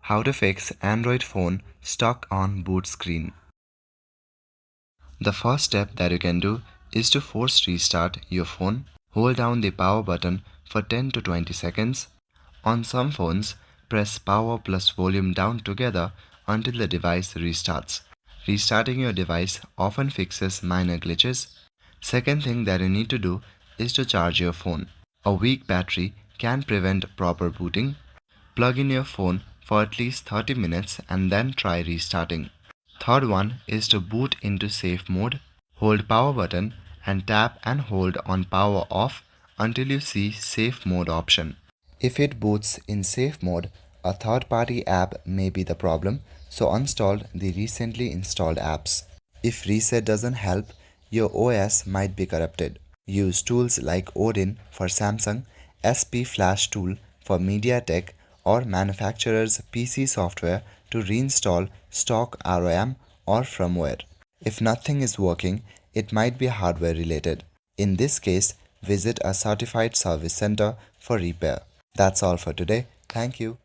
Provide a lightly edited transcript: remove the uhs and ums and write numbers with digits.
How to fix Android phone stuck on boot screen. The first step that you can do is to force restart your phone. Hold down the power button for 10 to 20 seconds. On some phones, press power plus volume down together until the device restarts. Restarting your device often fixes minor glitches. Second thing that you need to do is to charge your phone. A weak battery can prevent proper booting. Plug in your phone for at least 30 minutes and then try restarting. Third one is to boot into safe mode. Hold power button and tap and hold on power off until you see safe mode option. If it boots in safe mode, a third-party app may be the problem, so uninstall the recently installed apps. If reset doesn't help, your OS might be corrupted. Use tools like Odin for Samsung, SP Flash Tool for MediaTek, or manufacturer's PC software to reinstall stock RAM or firmware. If nothing is working, it might be hardware related. In this case, visit a certified service center for repair. That's all for today. Thank you.